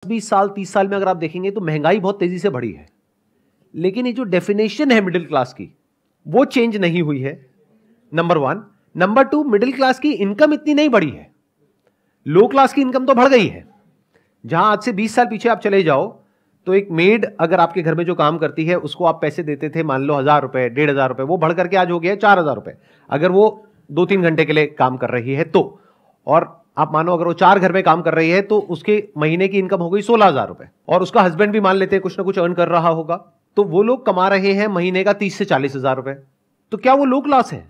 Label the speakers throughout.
Speaker 1: 20 साल 30 साल में अगर आप देखेंगे तो महंगाई बहुत तेजी से बढ़ी है, लेकिन ये जो डेफिनेशन है मिडिल क्लास की वो चेंज नहीं हुई है, number one. Number two, middle class की इनकम इतनी नहीं बढ़ी है, लो क्लास की इनकम तो बढ़ गई है। जहां आज से 20 साल पीछे आप चले जाओ तो एक मेड अगर आपके घर में जो काम करती है उसको आप पैसे देते थे, मान लो 1000 रुपए 1500 रुपए, वो बढ़ करके आज हो गया 4000 रुपए अगर वो 2-3 घंटे के लिए काम कर रही है तो। और आप मानो अगर वो 4 घर में काम कर रही है तो उसके महीने की इनकम हो गई 16000 रुपए, और उसका हस्बैंड भी मान लेते हैं कुछ ना कुछ अर्न कर रहा होगा, तो वो लोग कमा रहे हैं महीने का 30 से 40 हजार रुपए। तो क्या वो लो क्लास है?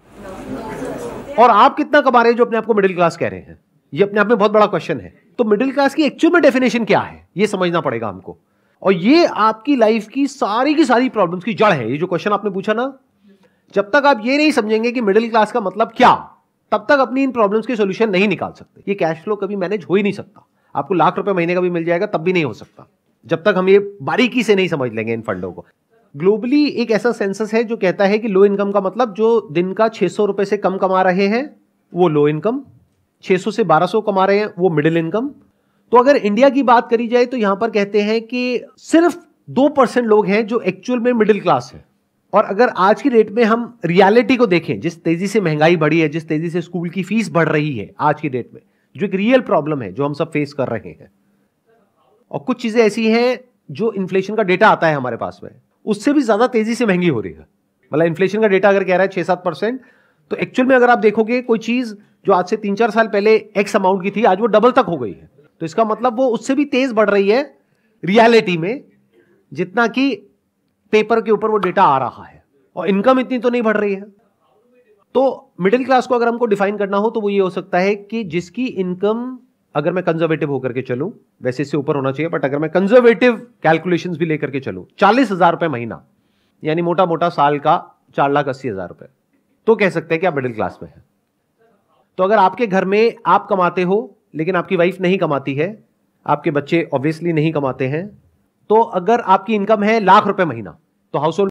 Speaker 1: और आप कितना कमा रहे हैं जो अपने आप को मिडिल क्लास कह रहे हैं? ये अपने आप में बहुत बड़ा क्वेश्चन है। तो मिडिल क्लास की एक्चुअल में डेफिनेशन क्या है ये समझना पड़ेगा हमको, और ये आपकी लाइफ की सारी प्रॉब्लम्स की जड़ है। ये जो क्वेश्चन आपने पूछा ना, जब तक आप ये नहीं समझेंगे कि मिडिल क्लास का मतलब क्या, तब तक अपनी इन प्रॉब्लम्स के सॉल्यूशन नहीं निकाल सकते। ये कैश फ्लो कभी मैनेज हो ही नहीं सकता। आपको लाख रुपए महीने का भी मिल जाएगा तब भी नहीं हो सकता, जब तक हम ये बारीकी से नहीं समझ लेंगे इन फंडों को। ग्लोबली एक ऐसा सेंसस है जो कहता है कि लो इनकम का मतलब जो दिन का 600 रुपए से कम कमा रहे हैं वो लो इनकम, 600 से 1200 कमा रहे हैं वो मिडिल इनकम। तो अगर इंडिया की बात करी जाए तो यहां पर कहते हैं कि सिर्फ 2% लोग हैं जो एक्चुअल में मिडिल क्लास है। और अगर आज की डेट में हम रियलिटी को देखें, जिस तेजी से महंगाई बढ़ी है, जिस तेजी से स्कूल की फीस बढ़ रही है आज की डेट में, जो एक रियल प्रॉब्लम है जो हम सब फेस कर रहे हैं, और कुछ चीजें ऐसी हैं जो इन्फ्लेशन का डेटा आता है हमारे पास में, उससे भी ज्यादा तेजी से महंगी हो रही है। मतलब इन्फ्लेशन का डेटा अगर कह रहा है 6-7%, तो एक्चुअल में अगर आप देखोगे कोई चीज जो आज से 3-4 साल पहले एक्स अमाउंट की थी, आज वो डबल तक हो गई है। तो इसका मतलब वो उससे भी तेज बढ़ रही है रियलिटी में, जितना कि पेपर के ऊपर वो डेटा आ रहा है, और इनकम इतनी तो नहीं बढ़ रही है। तो मिडिल क्लास को अगर हमको डिफाइन करना हो तो वो ये हो सकता है कि जिसकी इनकम, अगर मैं कंजर्वेटिव होकर के चलूं, वैसे इससे ऊपर होना चाहिए, बट अगर मैं कंजर्वेटिव कैलकुलेशंस भी लेकर के चलूं, 40,000 रुपए महीना, यानी मोटा मोटा साल का 4,80,000 रुपए, तो कह सकते हैं कि आप मिडिल क्लास में हैं। तो अगर आपके घर में आप कमाते हो लेकिन आपकी वाइफ नहीं कमाती है, आपके बच्चे ऑब्वियसली नहीं कमाते हैं, तो अगर आपकी इनकम है लाख रुपए महीना, तो हाउस होल्ड